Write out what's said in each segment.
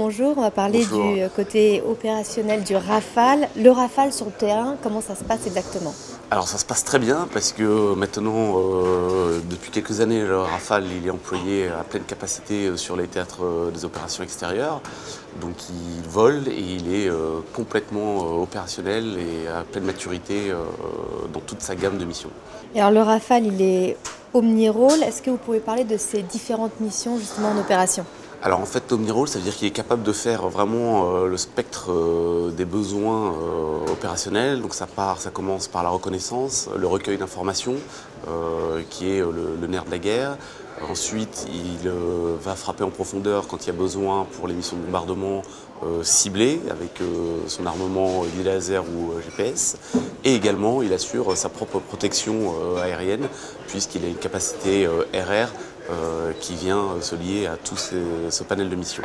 bonjour. On va parler Bonjour. du côté opérationnel du Rafale. Le Rafale sur le terrain, comment ça se passe exactement? Alors ça se passe très bien parce que maintenant, depuis quelques années, le Rafale il est employé à pleine capacité sur les théâtres des opérations extérieures. Donc il vole et il est complètement opérationnel et à pleine maturité dans toute sa gamme de missions. Et alors le Rafale, il est omni-rôle. Est-ce que vous pouvez parler de ces différentes missions justement en opération? Alors en fait, Omnirole, ça veut dire qu'il est capable de faire vraiment le spectre des besoins opérationnels. Donc ça commence par la reconnaissance, le recueil d'informations, qui est le nerf de la guerre. Ensuite, il va frapper en profondeur quand il y a besoin pour les missions de bombardement ciblées avec son armement laser ou GPS. Et également, il assure sa propre protection aérienne puisqu'il a une capacité RR qui vient se lier à tout ce panel de missions.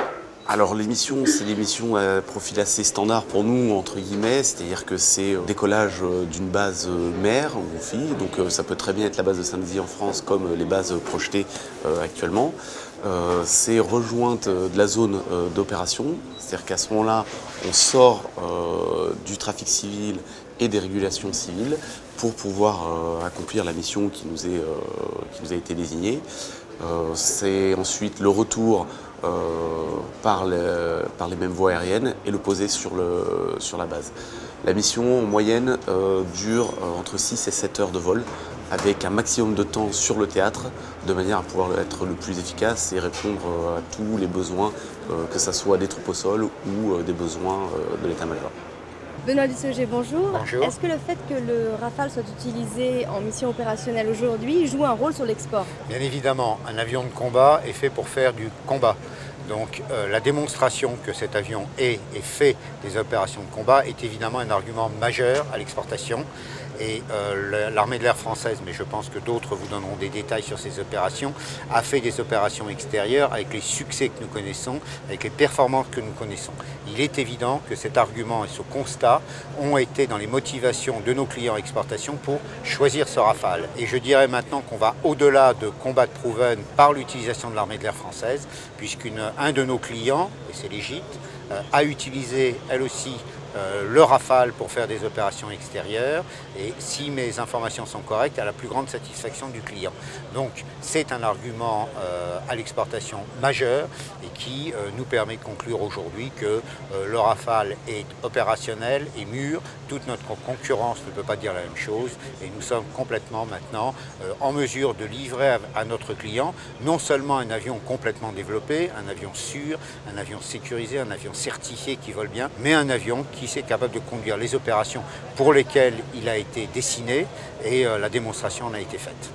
Alors les missions, c'est des missions à profil assez standard pour nous, entre guillemets, c'est-à-dire que c'est décollage d'une base mère ou fille, donc ça peut très bien être la base de Saint-Dizier en France comme les bases projetées actuellement. C'est rejointe de la zone d'opération, c'est-à-dire qu'à ce moment-là, on sort du trafic civil et des régulations civiles pour pouvoir accomplir la mission qui nous a été désignée. C'est ensuite le retour par les mêmes voies aériennes et le poser sur la base. La mission en moyenne dure entre 6 et 7 heures de vol avec un maximum de temps sur le théâtre de manière à pouvoir être le plus efficace et répondre à tous les besoins, que ce soit des troupes au sol ou des besoins de l'état-major. Benoît Dussauger, bonjour. Bonjour. Est-ce que le fait que le Rafale soit utilisé en mission opérationnelle aujourd'hui joue un rôle sur l'export? Bien évidemment, un avion de combat est fait pour faire du combat. Donc la démonstration que cet avion est et fait des opérations de combat est évidemment un argument majeur à l'exportation. Et l'armée de l'air française, mais je pense que d'autres vous donneront des détails sur ces opérations, a fait des opérations extérieures avec les succès que nous connaissons, avec les performances que nous connaissons. Il est évident que cet argument et ce constat ont été dans les motivations de nos clients exportation pour choisir ce Rafale. Et je dirais maintenant qu'on va au-delà de combat de Proven par l'utilisation de l'armée de l'air française, puisqu'un de nos clients, et c'est l'Égypte, a utilisé elle aussi le Rafale pour faire des opérations extérieures et si mes informations sont correctes, à la plus grande satisfaction du client. Donc c'est un argument à l'exportation majeur et qui nous permet de conclure aujourd'hui que le Rafale est opérationnel et mûr. Toute notre concurrence ne peut pas dire la même chose et nous sommes complètement maintenant en mesure de livrer à notre client non seulement un avion complètement développé, un avion sûr, un avion sécurisé, un avion certifié qui vole bien, mais un avion qui est capable de conduire les opérations pour lesquelles il a été dessiné et la démonstration en a été faite.